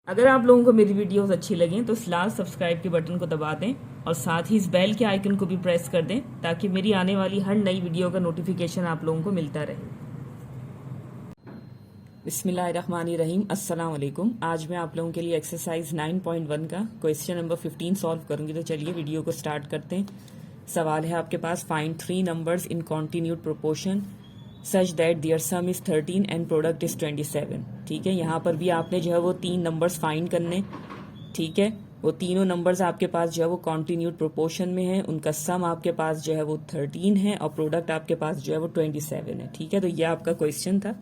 अगर आप लोगों को मेरी वीडियोस अच्छी लगें तो इस लाल सब्सक्राइब के बटन को दबा दें और साथ ही इस बेल के आइकन को भी प्रेस कर दें ताकि मेरी आने वाली हर नई वीडियो का नोटिफिकेशन आप लोगों को मिलता रहे। बिस्मिल्लाहिर्रहमानिर्रहीम, अस्सलाम वालेकुम। आज मैं आप लोगों के लिए एक्सरसाइज 9.1 का क्वेश्चन नंबर 15 सॉल्व करूंगी। तो चलिए वीडियो को स्टार्ट करते हैं। सवाल है आपके पास, find 3 numbers in continued proportion such that their sum is 13 and product is 27। ठीक है, यहाँ पर भी आपने जो है वो 3 नंबर्स फाइंड करने। ठीक है, वो तीनों नंबर्स आपके पास जो है वो कॉन्टिन्यूड प्रोपोर्शन में है, उनका सम आपके पास जो है वो 13 है और प्रोडक्ट आपके पास जो है वो 27 है। ठीक है, तो ये आपका क्वेश्चन था।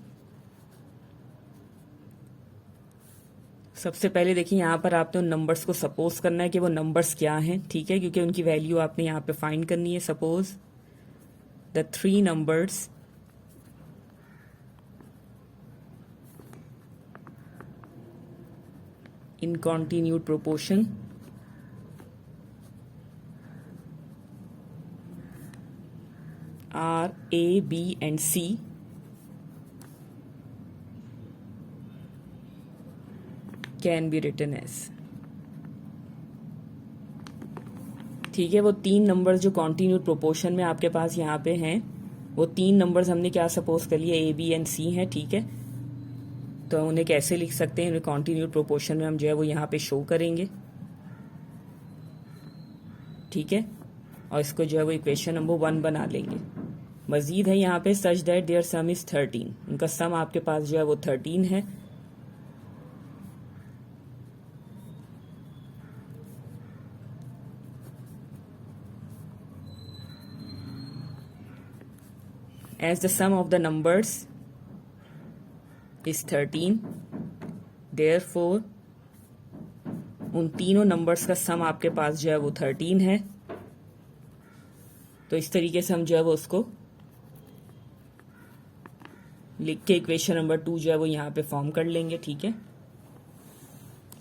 सबसे पहले देखिए, यहाँ पर आपने उन नंबर्स को सपोज करना है कि वो नंबर्स क्या हैं। ठीक है, क्योंकि उनकी वैल्यू आपने यहाँ पे फाइंड करनी है। Suppose the 3 numbers in continued proportion are A, B and C can be written as। ठीक है, वो 3 नंबर्स जो कॉन्टिन्यूड प्रोपोर्शन में आपके पास यहाँ पे हैं, वो 3 नंबर्स हमने क्या सपोज कर लिया, A, B एंड C हैं। ठीक है, तो उन्हें कैसे लिख सकते हैं, उन्हें कॉन्टिन्यूड प्रोपोर्शन में हम जो है वो यहाँ पे शो करेंगे। ठीक है, और इसको जो है वो इक्वेशन नंबर 1 बना लेंगे। मजीद है यहाँ पे such that their sum is 13, उनका सम आपके पास जो है वो 13 है। As the sum of the numbers is 13, therefore उन तीनों नंबर्स का सम आपके पास जो है वो 13 है। तो इस तरीके से हम जो है वो उसको लिख के इक्वेशन नंबर 2 जो है वो यहाँ पे फॉर्म कर लेंगे। ठीक है,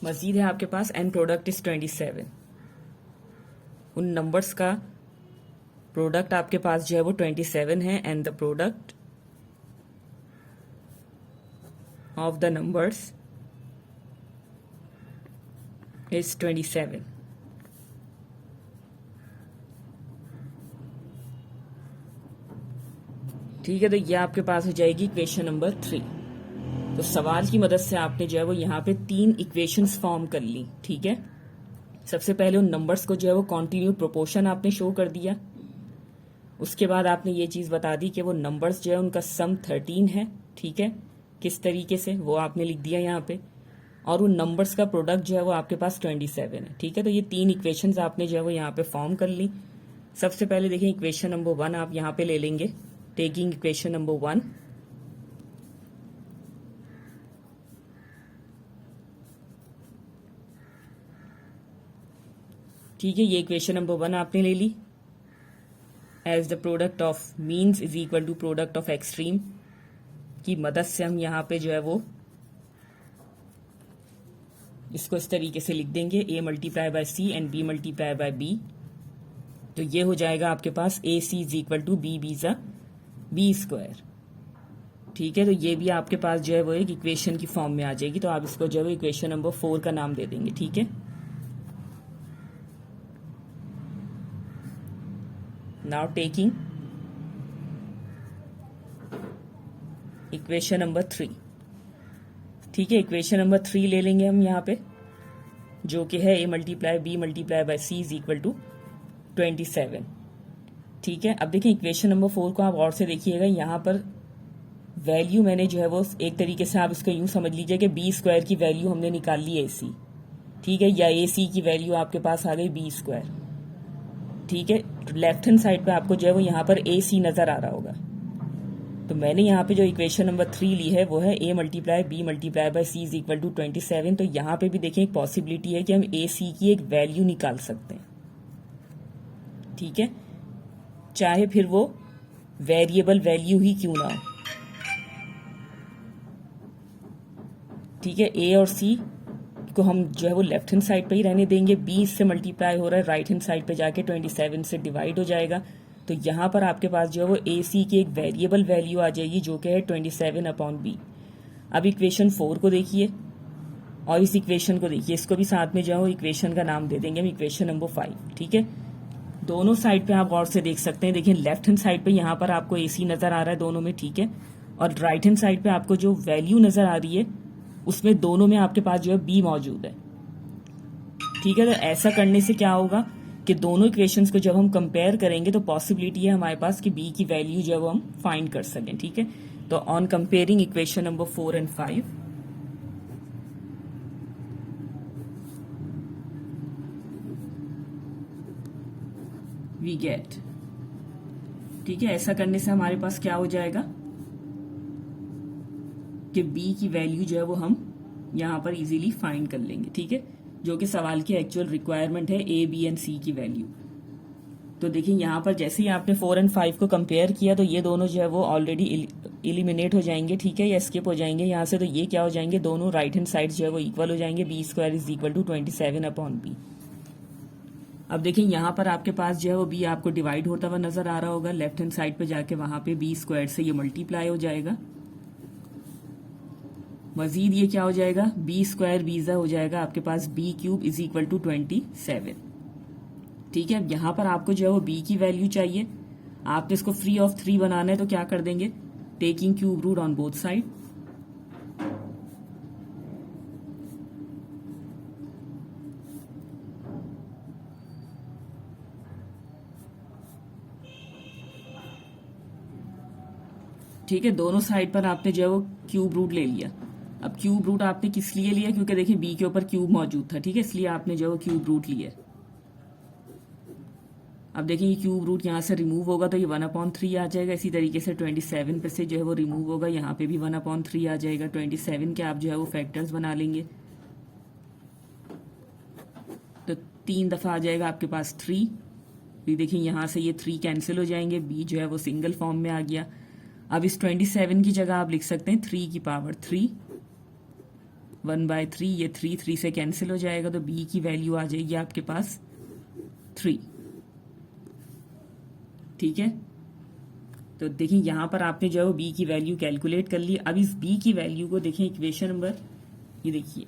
मजीद है आपके पास एंड प्रोडक्ट इज 27, उन नंबर्स का प्रोडक्ट आपके पास जो है वो 27 है and the product of the numbers is 27। ठीक है, तो ये आपके पास हो जाएगी इक्वेशन नंबर 3। तो सवाल की मदद से आपने जो है वो यहाँ पे 3 इक्वेशंस फॉर्म कर ली। ठीक है, सबसे पहले उन नंबर्स को जो है वो कॉन्टिन्यूड प्रोपोर्शन आपने शो कर दिया। उसके बाद आपने ये चीज़ बता दी कि वो नंबर्स जो है उनका सम 13 है। ठीक है, किस तरीके से वो आपने लिख दिया यहाँ पे, और उन नंबर्स का प्रोडक्ट जो है वो आपके पास 27 है। ठीक है, तो ये 3 इक्वेशंस आपने जो है वो यहाँ पे फॉर्म कर ली। सबसे पहले देखिए इक्वेशन नंबर 1 आप यहाँ पे ले लेंगे। टेकिंग इक्वेशन नंबर 1, ठीक है, ये इक्वेशन नंबर 1 आपने ले ली। As the product of means is equal to product of extreme की मदद से हम यहाँ पे जो है वो इसको इस तरीके से लिख देंगे, A multiply by C and B multiply by B। तो ये हो जाएगा आपके पास AC is equal to B बीजा B स्क्वायर। ठीक है, तो ये भी आपके पास जो है वो एक इक्वेशन की फॉर्म में आ जाएगी। तो आप इसको जो है वो इक्वेशन नंबर 4 का नाम दे देंगे। ठीक है, नाउ टेकिंग इक्वेशन नंबर 3। ठीक है, इक्वेशन नंबर 3 ले लेंगे हम यहाँ पे, जो कि है A multiply B multiply by C is equal to 27। ठीक है, अब देखिए इक्वेशन नंबर 4 को आप और से देखिएगा, यहाँ पर वैल्यू मैंने जो है वो एक तरीके से आप इसको यूं समझ लीजिए कि B स्क्वायर की वैल्यू हमने निकाल ली AC। ठीक है, या AC की वैल्यू आपके पास आ गई B स्क्वायर। ठीक है, लेफ्ट हैंड साइड पे आपको जो है वो यहाँ पर AC नजर आ रहा होगा। तो मैंने यहाँ पे जो इक्वेशन नंबर 3 ली है वो है A multiply B multiply by C is equal to 27। तो यहाँ पे भी देखें एक पॉसिबिलिटी है कि हम AC की एक वैल्यू निकाल सकते हैं। ठीक है, चाहे फिर वो वेरिएबल वैल्यू ही क्यों ना हो। ठीक है, A और C को हम जो है वो लेफ्ट हैंड साइड पे ही रहने देंगे। B इससे मल्टीप्लाई हो रहा है, राइट हैंड साइड पे जाके 27 से डिवाइड हो जाएगा। तो यहाँ पर आपके पास जो है वो AC की एक वेरिएबल वैल्यू आ जाएगी जो कि है 27 अपॉन B। अब इक्वेशन 4 को देखिए, और इस इक्वेशन को देखिए, इसको भी साथ में जो है इक्वेशन का नाम दे देंगे हम, इक्वेशन नंबर 5। ठीक है, दोनों साइड पे आप गौर से देख सकते हैं। देखिए लेफ्ट हैंड साइड पे यहाँ पर आपको AC नजर आ रहा है दोनों में, ठीक है, और राइट हैंड साइड पे आपको जो वैल्यू नजर आ रही है उसमें दोनों में आपके पास जो है B मौजूद है। ठीक है, तो ऐसा करने से क्या होगा कि दोनों इक्वेशंस को जब हम कंपेयर करेंगे तो पॉसिबिलिटी है हमारे पास कि B की वैल्यू जो है वो हम फाइंड कर सकें। ठीक है, तो on comparing equation number 4 and 5, we get, ठीक है, ऐसा करने से हमारे पास क्या हो जाएगा कि B की वैल्यू जो है वो हम यहां पर इजीली फाइंड कर लेंगे। ठीक है, जो कि सवाल की एक्चुअल रिक्वायरमेंट है A, B एंड C की वैल्यू। तो देखिए यहां पर जैसे ही आपने 4 and 5 को कंपेयर किया तो ये दोनों जो है वो ऑलरेडी इलिमिनेट हो जाएंगे। ठीक है, या स्किप हो जाएंगे यहां से, तो ये क्या हो जाएंगे, दोनों राइट हैंड साइड जो है वो इक्वल हो जाएंगे। B² is equal to 27/B। अब देखिए यहाँ पर आपके पास जो है वो B आपको डिवाइड होता हुआ नजर आ रहा होगा, लेफ्ट हैंड साइड पे जाके वहां पे B² से ये मल्टीप्लाई हो जाएगा। मजीद ये क्या हो जाएगा, B² बीजा हो जाएगा आपके पास B³ इज इक्वल टू 27। ठीक है, अब यहां पर आपको जो है वो B की वैल्यू चाहिए, आपने इसको फ्री ऑफ 3 बनाना है, तो क्या कर देंगे, taking cube root on both side. ठीक है, दोनों साइड पर आपने जो है वो क्यूब रूट ले लिया। अब क्यूब रूट आपने किस लिए लिया, क्योंकि देखिए B के ऊपर क्यूब मौजूद था। ठीक है, इसलिए आपने जो है वो क्यूब रूट लिया। अब देखिए ये क्यूब रूट यहाँ से रिमूव होगा तो ये 1/3 आ जाएगा। इसी तरीके से 27 पे से जो है वो रिमूव होगा, यहाँ पे भी 1/3 आ जाएगा। 27 के आप जो है वो फैक्टर्स बना लेंगे तो 3 दफा आ जाएगा आपके पास 3। देखिए यहाँ से ये 3 कैंसिल हो जाएंगे, B जो है वो सिंगल फॉर्म में आ गया। अब इस 27 की जगह आप लिख सकते हैं 3 की पावर 3, 1/3, ये 3 से कैंसिल हो जाएगा तो B की वैल्यू आ जाएगी आपके पास 3। ठीक है, तो देखिए यहां पर आपने जो है वो B की वैल्यू कैलकुलेट कर ली। अब इस B की वैल्यू को देखें इक्वेशन नंबर, ये देखिए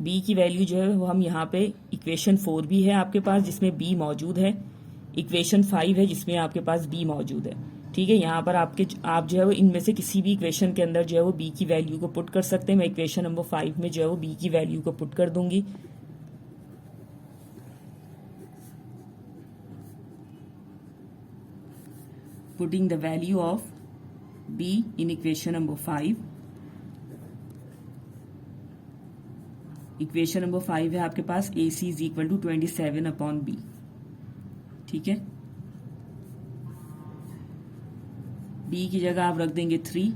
B की वैल्यू जो है वो हम यहाँ पे इक्वेशन 4 भी है आपके पास जिसमें B मौजूद है, इक्वेशन 5 है जिसमें आपके पास B मौजूद है। ठीक है, यहाँ पर आप जो है वो इनमें से किसी भी इक्वेशन के अंदर जो है वो B की वैल्यू को पुट कर सकते हैं। मैं इक्वेशन नंबर 5 में जो है वो B की वैल्यू को पुट कर दूंगी। Putting the value of B in equation number 5. Equation number 5 है आपके पास AC is equal to 27/B। ठीक है, B की जगह आप रख देंगे 3,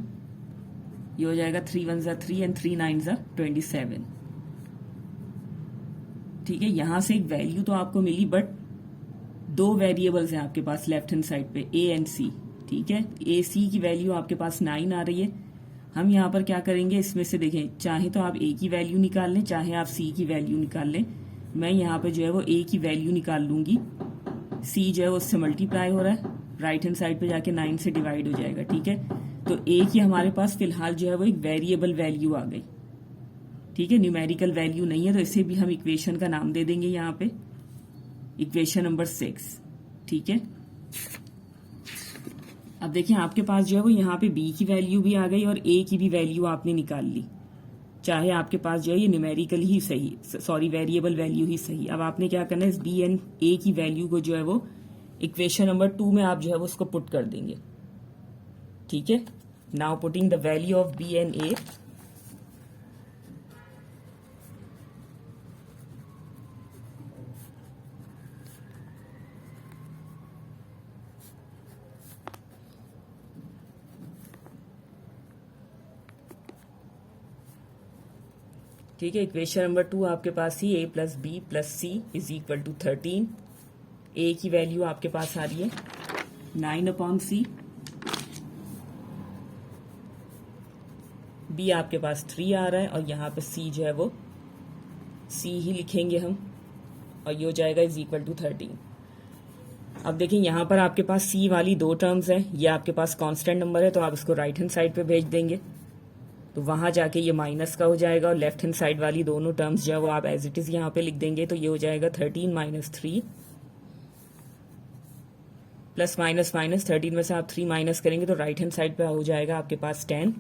ये हो जाएगा 3 1 ज़ा 3 एंड 3 9 ज़ा 27। ठीक है, यहां से एक वैल्यू तो आपको मिली, बट 2 वेरिएबल्स हैं आपके पास लेफ्ट हैंड साइड पे, A एंड C। ठीक है, AC की वैल्यू आपके पास 9 आ रही है। हम यहाँ पर क्या करेंगे, इसमें से देखें, चाहे तो आप A की वैल्यू निकाल लें, चाहे आप C की वैल्यू निकाल लें। मैं यहाँ पे जो है वो A की वैल्यू निकाल लूंगी, C जो है वो उससे मल्टीप्लाई हो रहा है, राइट हैंड साइड पे जाके 9 से डिवाइड हो जाएगा। ठीक है, तो A की हमारे पास फिलहाल जो है वो एक वेरिएबल वैल्यू आ गई। ठीक है, न्यूमेरिकल वैल्यू नहीं है, तो इसे भी हम इक्वेशन का नाम दे देंगे यहाँ पे, इक्वेशन नंबर 6। ठीक है, अब देखिए आपके पास जो है वो यहाँ पे B की वैल्यू भी आ गई और A की भी वैल्यू आपने निकाल ली, चाहे आपके पास जो है ये न्यूमेरिकल ही सही, सॉरी वेरिएबल वैल्यू ही सही। अब आपने क्या करना है, इस B एंड A की वैल्यू को जो है वो इक्वेशन नंबर 2 में आप जो है वो उसको पुट कर देंगे। ठीक है, now putting the value of B and A। ठीक है, इक्वेशन नंबर 2 आपके पास ही A plus B plus C is equal to 13। A की वैल्यू आपके पास आ रही है 9/C, B आपके पास 3 आ रहा है और यहाँ पे C जो है वो C ही लिखेंगे हम, और ये हो जाएगा इज इक्वल टू 13। अब देखिए यहाँ पर आपके पास C वाली 2 टर्म्स है, ये आपके पास कांस्टेंट नंबर है तो आप इसको राइट हैंड साइड पे भेज देंगे। तो वहां जाके ये माइनस का हो जाएगा और लेफ्ट हैंड साइड वाली दोनों टर्म्स जो है वो आप एज इट इज यहाँ पे लिख देंगे। तो ये हो जाएगा 13 माइनस 3 प्लस माइनस माइनस 13 में से आप 3 माइनस करेंगे तो राइट हैंड साइड पे हो जाएगा आपके पास 10।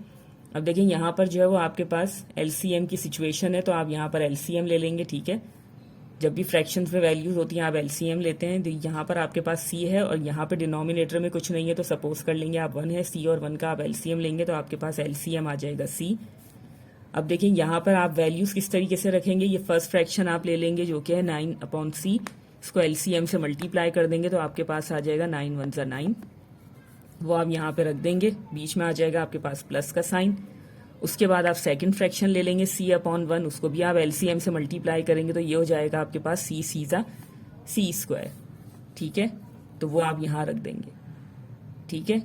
अब देखिए यहाँ पर जो है वो आपके पास एलसीएम की सिचुएशन है, तो आप यहाँ पर एलसीएम ले लेंगे। ठीक है, जब भी फ्रैक्शंस में वैल्यूज होती हैं आप एलसीएम लेते हैं। तो यहाँ पर आपके पास सी है और यहाँ पे डिनोमिनेटर में कुछ नहीं है, तो सपोज कर लेंगे आप 1 है, सी और 1 का आप एलसीएम लेंगे तो आपके पास एलसीएम आ जाएगा सी। अब देखिए यहाँ पर आप वैल्यूज किस तरीके से रखेंगे। ये फर्स्ट फ्रैक्शन आप ले लेंगे जो कि है 9/c, इसको एलसीएम से मल्टीप्लाई कर देंगे तो आपके पास आ जाएगा 9 1 जा 9, वो आप यहाँ पे रख देंगे। बीच में आ जाएगा आपके पास प्लस का साइन। उसके बाद आप सेकंड फ्रैक्शन ले लेंगे c/1, उसको भी आप एलसीएम से मल्टीप्लाई करेंगे तो ये हो जाएगा आपके पास c जा c²। ठीक है, तो वो आप यहाँ रख देंगे। ठीक है,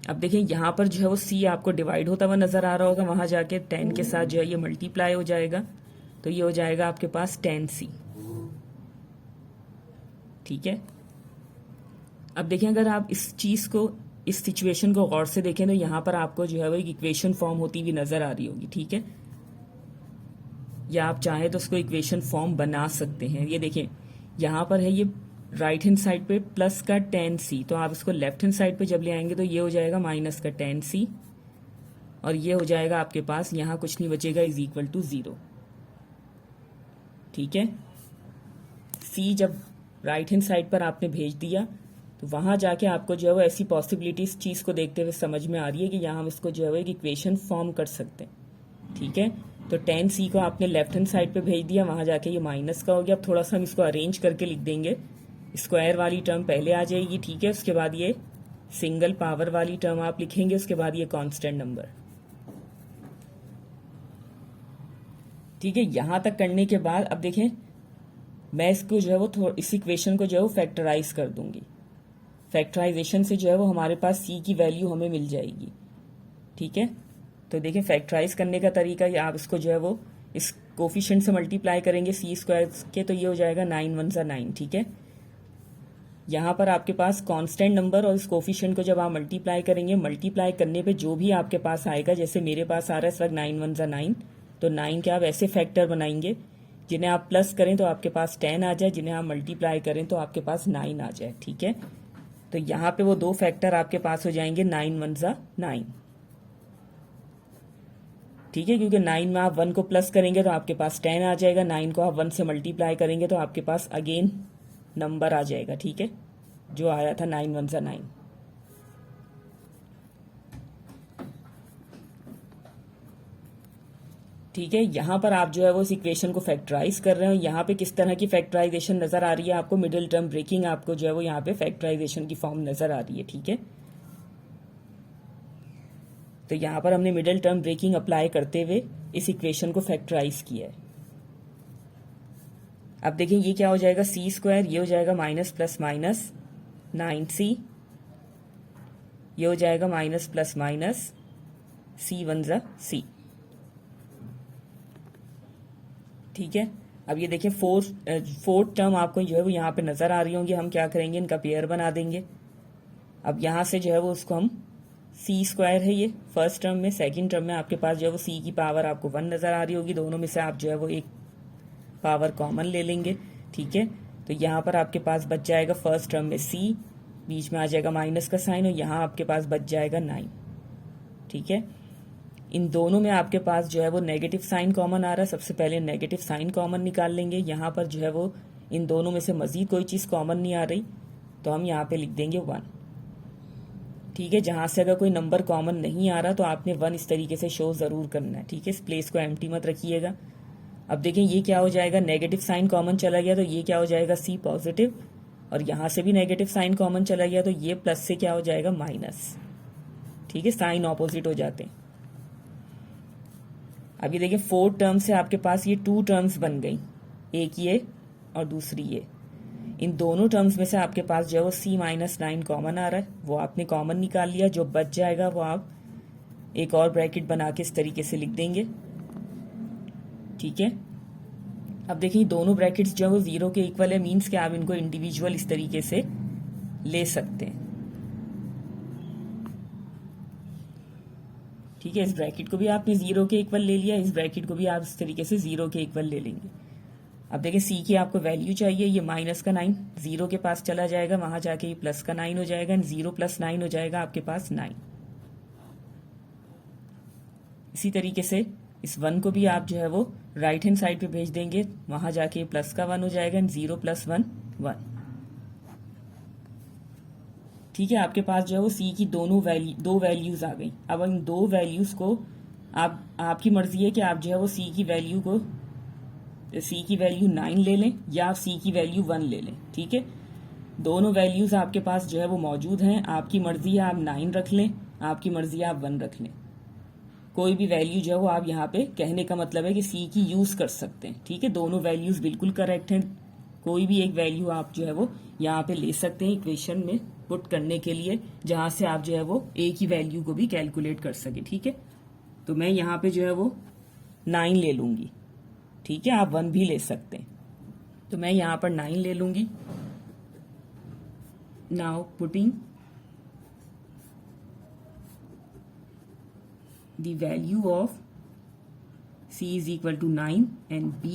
अब देखिए यहाँ पर जो है वो c आपको डिवाइड होता हुआ नजर आ रहा होगा, वहां जाके 10 के साथ जो है ये मल्टीप्लाई हो जाएगा तो ये हो जाएगा आपके पास 10c। ठीक है, अब देखिए अगर आप इस चीज को, इस सिचुएशन को गौर से देखें तो यहाँ पर आपको जो है वो एक इक्वेशन फॉर्म होती हुई नजर आ रही होगी। ठीक है, या आप चाहें तो उसको इक्वेशन फॉर्म बना सकते हैं। ये देखें यहाँ पर है ये राइट हैंड साइड पे प्लस का 10c, तो आप इसको लेफ्ट हैंड साइड पे जब ले आएंगे तो ये हो जाएगा माइनस का 10c और ये हो जाएगा आपके पास, यहाँ कुछ नहीं बचेगा, इज इक्वल टू 0। ठीक है, c जब राइट हैंड साइड पर आपने भेज दिया तो वहां जाके आपको जो है वो ऐसी पॉसिबिलिटी इस चीज को देखते हुए समझ में आ रही है कि यहाँ हम इसको जो है वो एक इक्वेशन फॉर्म कर सकते हैं। ठीक है, तो 10c को आपने लेफ्ट हैंड साइड पे भेज दिया, वहां जाके ये माइनस का हो गया। अब थोड़ा सा हम इसको अरेंज करके लिख देंगे। स्क्वायर वाली टर्म पहले आ जाएगी। ठीक है, उसके बाद ये सिंगल पावर वाली टर्म आप लिखेंगे, उसके बाद ये कांस्टेंट नंबर। ठीक है, यहां तक करने के बाद अब देखें मैं इसको जो है वो इस इक्वेशन को जो है वो फैक्टराइज कर दूंगी। फैक्टराइजेशन से जो है वो हमारे पास c की वैल्यू हमें मिल जाएगी। ठीक है, तो देखिए फैक्टराइज करने का तरीका, ये आप इसको जो है वो इस कोफिशिएंट से मल्टीप्लाई करेंगे c² के, तो ये हो जाएगा 9 1 जा 9। ठीक है, यहाँ पर आपके पास कांस्टेंट नंबर और इस कोफिशिएंट को जब आप मल्टीप्लाई करेंगे, मल्टीप्लाई करने पे जो भी आपके पास आएगा, जैसे मेरे पास आ रहा है इस वक्त 9 1 जा 9, तो 9 के आप ऐसे फैक्टर बनाएंगे जिन्हें आप प्लस करें तो आपके पास 10 आ जाए, जिन्हें आप मल्टीप्लाई करें तो आपके पास 9 आ जाए। ठीक है, तो यहाँ पे वो दो फैक्टर आपके पास हो जाएंगे 9 1 जा 9। ठीक है, क्योंकि 9 में आप 1 को प्लस करेंगे तो आपके पास 10 आ जाएगा, 9 को आप 1 से मल्टीप्लाई करेंगे तो आपके पास अगेन नंबर आ जाएगा। ठीक है, जो आया था 9 1 जा 9। ठीक है, यहाँ पर आप जो है वो इस इक्वेशन को फैक्टराइज कर रहे हो। यहाँ पे किस तरह की फैक्टराइजेशन नजर आ रही है आपको, मिडिल टर्म ब्रेकिंग आपको जो है वो यहाँ पे फैक्टराइजेशन की फॉर्म नजर आ रही है। ठीक है, तो यहाँ पर हमने मिडिल टर्म ब्रेकिंग अप्लाई करते हुए इस इक्वेशन को फैक्टराइज किया है। अब देखिए ये क्या हो जाएगा, c², ये हो जाएगा माइनस प्लस माइनस 9c, ये हो जाएगा माइनस प्लस माइनस c 1 जा c। ठीक है, अब ये देखिए फोर्थ टर्म आपको जो है वो यहाँ पे नजर आ रही होंगी। हम क्या करेंगे, इनका पेयर बना देंगे। अब यहाँ से जो है वो उसको हम c² है ये फर्स्ट टर्म में, सेकंड टर्म में आपके पास जो है वो c की पावर आपको 1 नजर आ रही होगी। दोनों में से आप जो है वो एक पावर कॉमन ले लेंगे। ठीक है, तो यहाँ पर आपके पास बच जाएगा फर्स्ट टर्म में c, बीच में आ जाएगा माइनस का साइन और यहाँ आपके पास बच जाएगा 9। ठीक है, इन दोनों में आपके पास जो है वो नेगेटिव साइन कॉमन आ रहा है। सबसे पहले नेगेटिव साइन कॉमन निकाल लेंगे। यहाँ पर जो है वो इन दोनों में से मजीद कोई चीज कॉमन नहीं आ रही तो हम यहाँ पे लिख देंगे 1। ठीक है, जहां से अगर कोई नंबर कॉमन नहीं आ रहा तो आपने 1 इस तरीके से शो जरूर करना है। ठीक है, इस प्लेस को एम्प्टी मत रखिएगा। अब देखें ये क्या हो जाएगा, नेगेटिव साइन कॉमन चला गया तो ये क्या हो जाएगा, c पॉजिटिव, और यहां से भी नेगेटिव साइन कॉमन चला गया तो ये प्लस से क्या हो जाएगा, माइनस। ठीक है, साइन ऑपोजिट हो जाते हैं। अब ये देखिए फोर्थ टर्म से आपके पास ये 2 टर्म्स बन गई, एक ये और दूसरी ये। इन दोनों टर्म्स में से आपके पास जो है वो c माइनस 9 कॉमन आ रहा है, वो आपने कॉमन निकाल लिया। जो बच जाएगा वो आप एक और ब्रैकेट बना के इस तरीके से लिख देंगे। ठीक है, अब देखिए दोनों ब्रैकेट्स जो है वो 0 के इक्वल है, मीन्स कि आप इनको इंडिविजुअल इस तरीके से ले सकते हैं। ठीक है, इस ब्रैकेट को भी आपने 0 के इक्वल ले लिया, इस ब्रैकेट को भी आप इस तरीके से 0 के इक्वल ले लेंगे। अब देखिए सी की आपको वैल्यू चाहिए, ये माइनस का 9 0 के पास चला जाएगा, वहां जाके ये प्लस का 9 हो जाएगा, एंड 0 + 9 हो जाएगा आपके पास 9। इसी तरीके से इस 1 को भी आप जो है वो राइट हैंड साइड पे भेज देंगे, वहां जाके प्लस का 1 हो जाएगा, एंड 0 + 1 1। ठीक है, आपके पास जो है वो सी की दो वैल्यूज आ गई। अब इन दो वैल्यूज को आपकी मर्जी है कि आप जो है वो सी की वैल्यू 9 ले लें या आप सी की वैल्यू 1 ले लें। ठीक है, दोनों वैल्यूज आपके पास जो है वो मौजूद हैं, आपकी मर्जी है आप 9 रख लें, आपकी मर्जी है आप 1 रख लें। कोई भी वैल्यू जो है वो आप यहाँ पे, कहने का मतलब है कि सी की यूज कर सकते हैं। ठीक है, दोनों वैल्यूज बिल्कुल करेक्ट हैं, कोई भी एक वैल्यू आप जो है वो यहाँ पे ले सकते हैं इक्वेशन में पुट करने के लिए, जहां से आप जो है वो ए की वैल्यू को भी कैलकुलेट कर सके। ठीक है, तो मैं यहाँ पे जो है वो 9 ले लूंगी। ठीक है, आप 1 भी ले सकते हैं, तो मैं यहाँ पर 9 ले लूंगी। Now putting the value of C is equal to 9 and B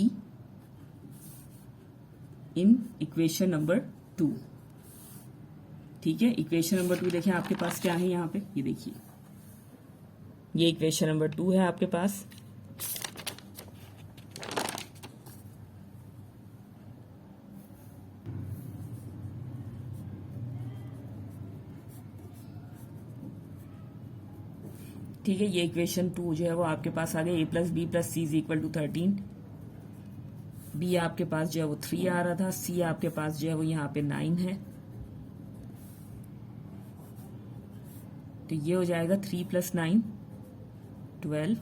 in equation number 2। ठीक है, इक्वेशन नंबर 2 देखें आपके पास क्या है यहाँ पे, ये देखिए, ये इक्वेशन नंबर 2 है आपके पास। ठीक है, ये इक्वेशन 2 जो है वो आपके पास आ गया, a + b + c is equal to 13। b आपके पास जो है वो 3 आ रहा था, c आपके पास जो है वो यहाँ पे 9 है, तो ये हो जाएगा 3 + 9 12।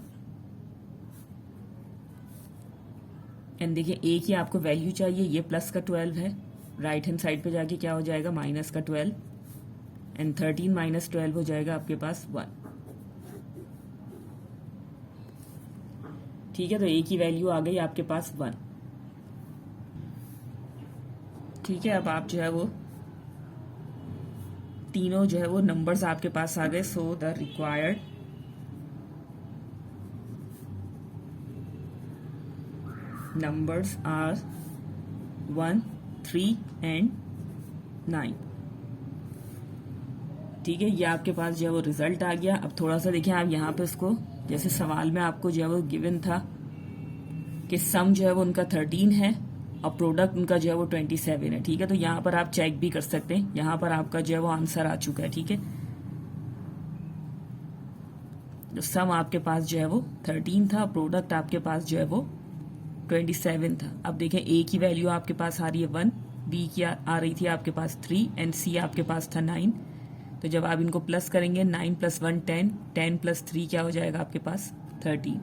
एंड देखिए a की आपको वैल्यू चाहिए, ये प्लस का 12 है, राइट हैंड साइड पे जाके क्या हो जाएगा माइनस का 12, एंड 13 - 12 हो जाएगा आपके पास 1। ठीक है, तो a की वैल्यू आ गई आपके पास 1। ठीक है, अब आप जो है वो तीनों जो है वो नंबर्स आपके पास आ गए। So the required numbers are 1, 3 and 9। ठीक है, ये आपके पास जो है वो रिजल्ट आ गया। अब थोड़ा सा देखिए आप यहाँ पे इसको, जैसे सवाल में आपको जो है वो गिवन था कि सम जो है वो उनका 13 है और प्रोडक्ट उनका जो है वो 27 है। ठीक है, तो यहाँ पर आप चेक भी कर सकते हैं, यहाँ पर आपका जो है वो आंसर आ चुका है। ठीक है, तो सम आपके पास जो है वो 13 था, प्रोडक्ट आपके पास जो है वो 27 था। अब देखें a की वैल्यू आपके पास आ रही है 1, b की आ रही थी आपके पास 3 एंड c आपके पास था 9। तो जब आप इनको प्लस करेंगे 9 + 1 10, 10 + 3 क्या हो जाएगा आपके पास 13।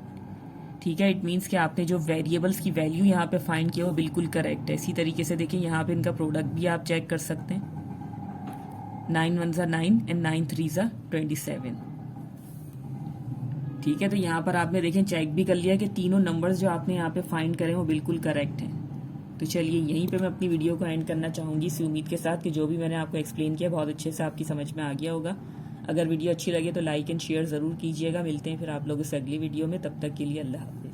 ठीक है, इट मीन्स कि आपने जो वेरिएबल्स की वैल्य't यहाँ पे फाइंड किया वो बिल्कुल करेक्ट है। इसी तरीके से देखिए यहाँ पे इनका प्रोडक्ट भी आप चेक कर सकते हैं, 9 × 1 = 9 एंड 9 × 3 = 27। ठीक है, तो यहाँ पर आपने देखें चेक भी कर लिया कि तीनों नंबर्स जो आपने यहाँ पे फाइंड करे वो बिल्कुल करेक्ट हैं। तो चलिए यहीं पे मैं अपनी वीडियो को एंड करना चाहूँगी, इसी उम्मीद के साथ कि जो भी मैंने आपको एक्सप्लेन किया बहुत अच्छे से आपकी समझ में आ गया होगा। अगर वीडियो अच्छी लगे तो लाइक एंड शेयर ज़रूर कीजिएगा। मिलते हैं फिर आप लोगों से अगली वीडियो में, तब तक के लिए अल्लाह हाफ़िज़।